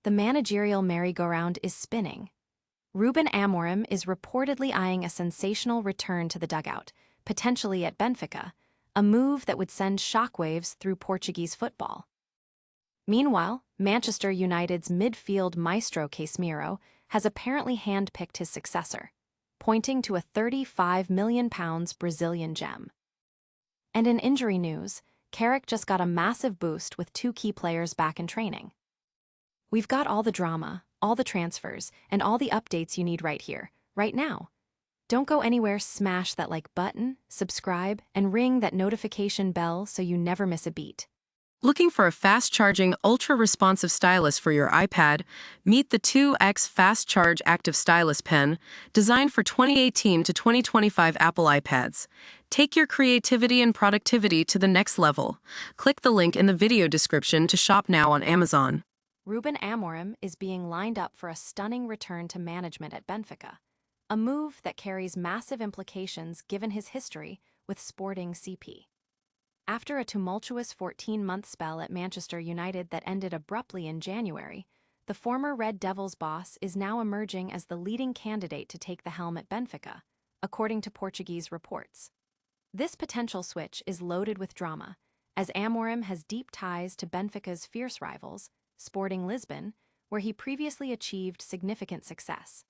The managerial merry-go-round is spinning. Ruben Amorim is reportedly eyeing a sensational return to the dugout, potentially at Benfica, a move that would send shockwaves through Portuguese football. Meanwhile, Manchester United's midfield maestro Casemiro has apparently handpicked his successor, pointing to a £35 million Brazilian gem. And in injury news, Carrick just got a massive boost with two key players back in training. We've got all the drama, all the transfers, and all the updates you need right here, right now. Don't go anywhere, smash that like button, subscribe, and ring that notification bell so you never miss a beat. Looking for a fast-charging, ultra-responsive stylus for your iPad? Meet the 2X Fast Charge Active Stylus Pen, designed for 2018 to 2025 Apple iPads. Take your creativity and productivity to the next level. Click the link in the video description to shop now on Amazon. Ruben Amorim is being lined up for a stunning return to management at Benfica, a move that carries massive implications given his history with Sporting CP. After a tumultuous 14-month spell at Manchester United that ended abruptly in January, the former Red Devils boss is now emerging as the leading candidate to take the helm at Benfica, according to Portuguese reports. This potential switch is loaded with drama, as Amorim has deep ties to Benfica's fierce rivals, Sporting Lisbon, where he previously achieved significant success.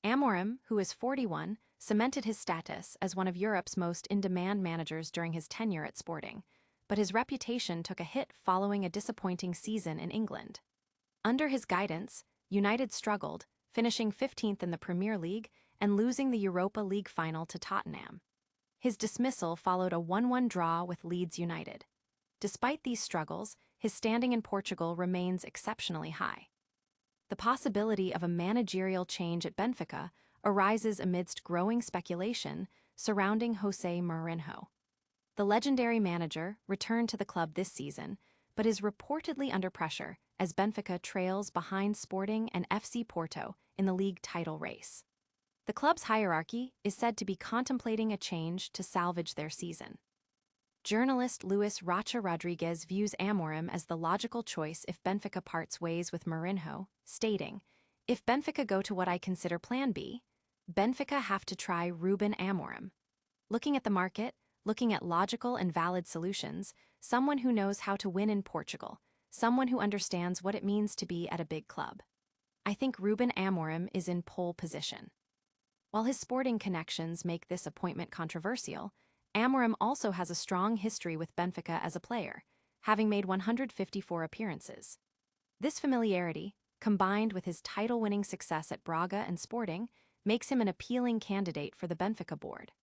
Amorim, who is 41, cemented his status as one of Europe's most in-demand managers during his tenure at Sporting, but his reputation took a hit following a disappointing season in England. Under his guidance, United struggled, finishing 15th in the Premier League and losing the Europa League final to Tottenham. His dismissal followed a 1-1 draw with Leeds United. Despite these struggles, his standing in Portugal remains exceptionally high. The possibility of a managerial change at Benfica arises amidst growing speculation surrounding Jose Mourinho. The legendary manager returned to the club this season, but is reportedly under pressure as Benfica trails behind Sporting and FC Porto in the league title race. The club's hierarchy is said to be contemplating a change to salvage their season. Journalist Luis Rocha Rodriguez views Amorim as the logical choice if Benfica parts ways with Mourinho, stating, "If Benfica go to what I consider Plan B, Benfica have to try Ruben Amorim. Looking at the market, looking at logical and valid solutions, someone who knows how to win in Portugal, someone who understands what it means to be at a big club. I think Ruben Amorim is in pole position." While his Sporting connections make this appointment controversial, Amorim also has a strong history with Benfica as a player, having made 154 appearances. This familiarity, combined with his title-winning success at Braga and Sporting, makes him an appealing candidate for the Benfica board.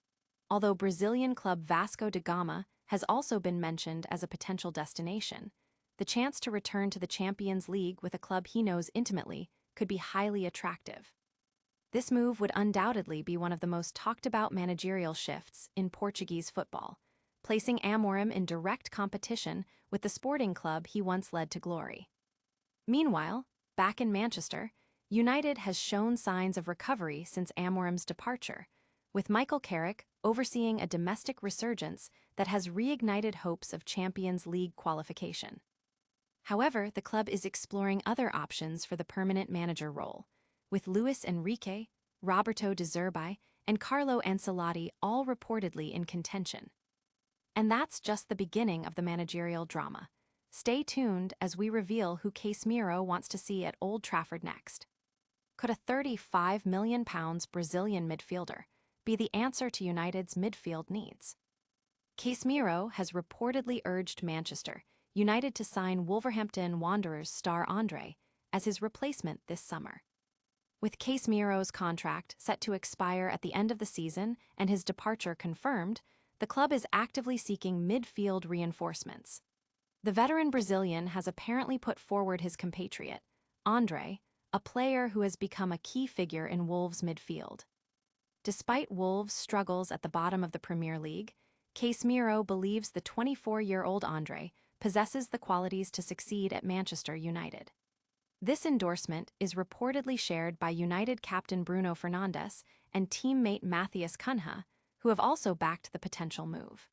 Although Brazilian club Vasco da Gama has also been mentioned as a potential destination, the chance to return to the Champions League with a club he knows intimately could be highly attractive. This move would undoubtedly be one of the most talked-about managerial shifts in Portuguese football, placing Amorim in direct competition with the Sporting club he once led to glory. Meanwhile, back in Manchester, United has shown signs of recovery since Amorim's departure, with Michael Carrick overseeing a domestic resurgence that has reignited hopes of Champions League qualification. However, the club is exploring other options for the permanent manager role, with Luis Enrique, Roberto De Zerbi, and Carlo Ancelotti all reportedly in contention. And that's just the beginning of the managerial drama. Stay tuned as we reveal who Casemiro wants to see at Old Trafford next. Could a £35 million Brazilian midfielder be the answer to United's midfield needs? Casemiro has reportedly urged Manchester United to sign Wolverhampton Wanderers star Andre as his replacement this summer. With Casemiro's contract set to expire at the end of the season and his departure confirmed, the club is actively seeking midfield reinforcements. The veteran Brazilian has apparently put forward his compatriot, Andre, a player who has become a key figure in Wolves' midfield. Despite Wolves' struggles at the bottom of the Premier League, Casemiro believes the 24-year-old Andre possesses the qualities to succeed at Manchester United. This endorsement is reportedly shared by United captain Bruno Fernandes and teammate Matheus Cunha, who have also backed the potential move.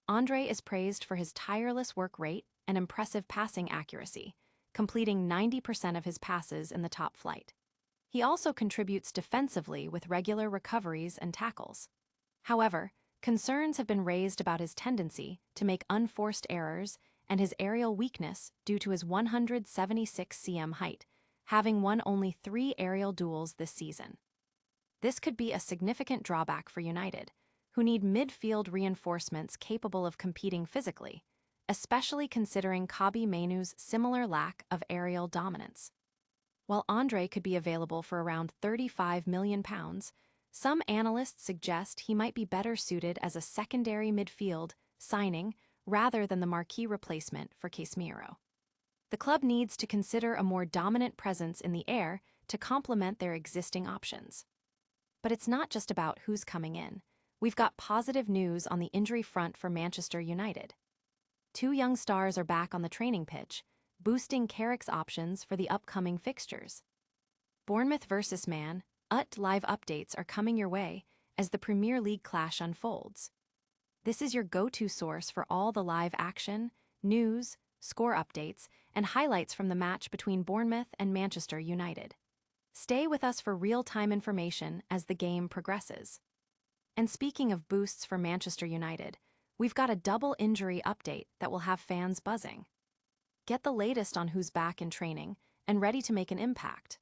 Andre is praised for his tireless work rate and impressive passing accuracy, completing 90% of his passes in the top flight. He also contributes defensively with regular recoveries and tackles. However, concerns have been raised about his tendency to make unforced errors and his aerial weakness due to his 176 cm height, having won only 3 aerial duels this season. This could be a significant drawback for United, who need midfield reinforcements capable of competing physically, especially considering Kobbie Mainoo's similar lack of aerial dominance. While Andre could be available for around £35 million, some analysts suggest he might be better suited as a secondary midfield signing rather than the marquee replacement for Casemiro. The club needs to consider a more dominant presence in the air to complement their existing options. But it's not just about who's coming in. We've got positive news on the injury front for Manchester United. 2 young stars are back on the training pitch, boosting Carrick's options for the upcoming fixtures. Bournemouth vs Man Ut live updates are coming your way as the Premier League clash unfolds. This is your go-to source for all the live action, news, score updates, and highlights from the match between Bournemouth and Manchester United. Stay with us for real-time information as the game progresses. And speaking of boosts for Manchester United, we've got a double injury update that will have fans buzzing. Get the latest on who's back in training and ready to make an impact.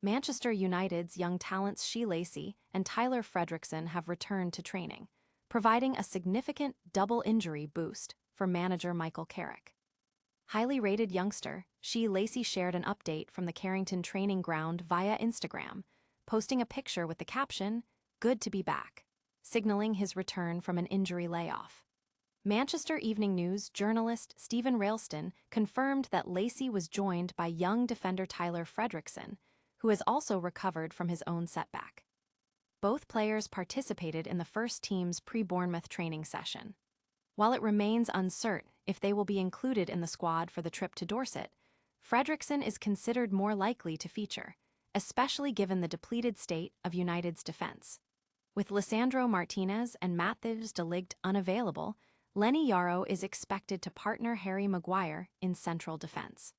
Manchester United's young talents Shea, Lacey, and Tyler Fredricson have returned to training, providing a significant double injury boost for manager Michael Carrick. Highly rated youngster, Shea, Lacey shared an update from the Carrington training ground via Instagram, posting a picture with the caption, "Good to be back," signaling his return from an injury layoff. Manchester Evening News journalist Stephen Railston confirmed that Lacey was joined by young defender Tyler Fredricson, who has also recovered from his own setback. Both players participated in the first team's pre-Bournemouth training session. While it remains uncertain if they will be included in the squad for the trip to Dorset, Fredricson is considered more likely to feature, especially given the depleted state of United's defence. With Lisandro Martinez and Matheus de Ligt unavailable, Lenny Yaro is expected to partner Harry Maguire in central defence.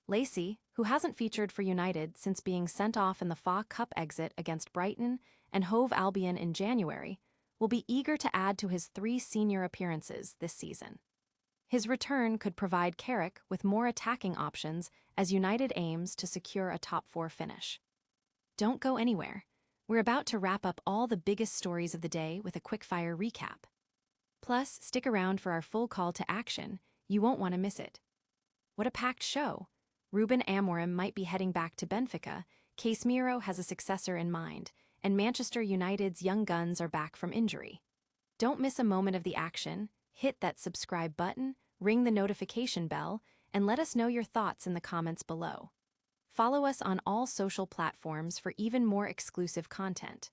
Lacey, who hasn't featured for United since being sent off in the FA Cup exit against Brighton and Hove Albion in January, will be eager to add to his 3 senior appearances this season. His return could provide Carrick with more attacking options as United aims to secure a top 4 finish. Don't go anywhere. We're about to wrap up all the biggest stories of the day with a quick-fire recap. Plus, stick around for our full call to action. You won't want to miss it. What a packed show! Ruben Amorim might be heading back to Benfica, Casemiro has a successor in mind, and Manchester United's young guns are back from injury. Don't miss a moment of the action. Hit that subscribe button, ring the notification bell, and let us know your thoughts in the comments below. Follow us on all social platforms for even more exclusive content.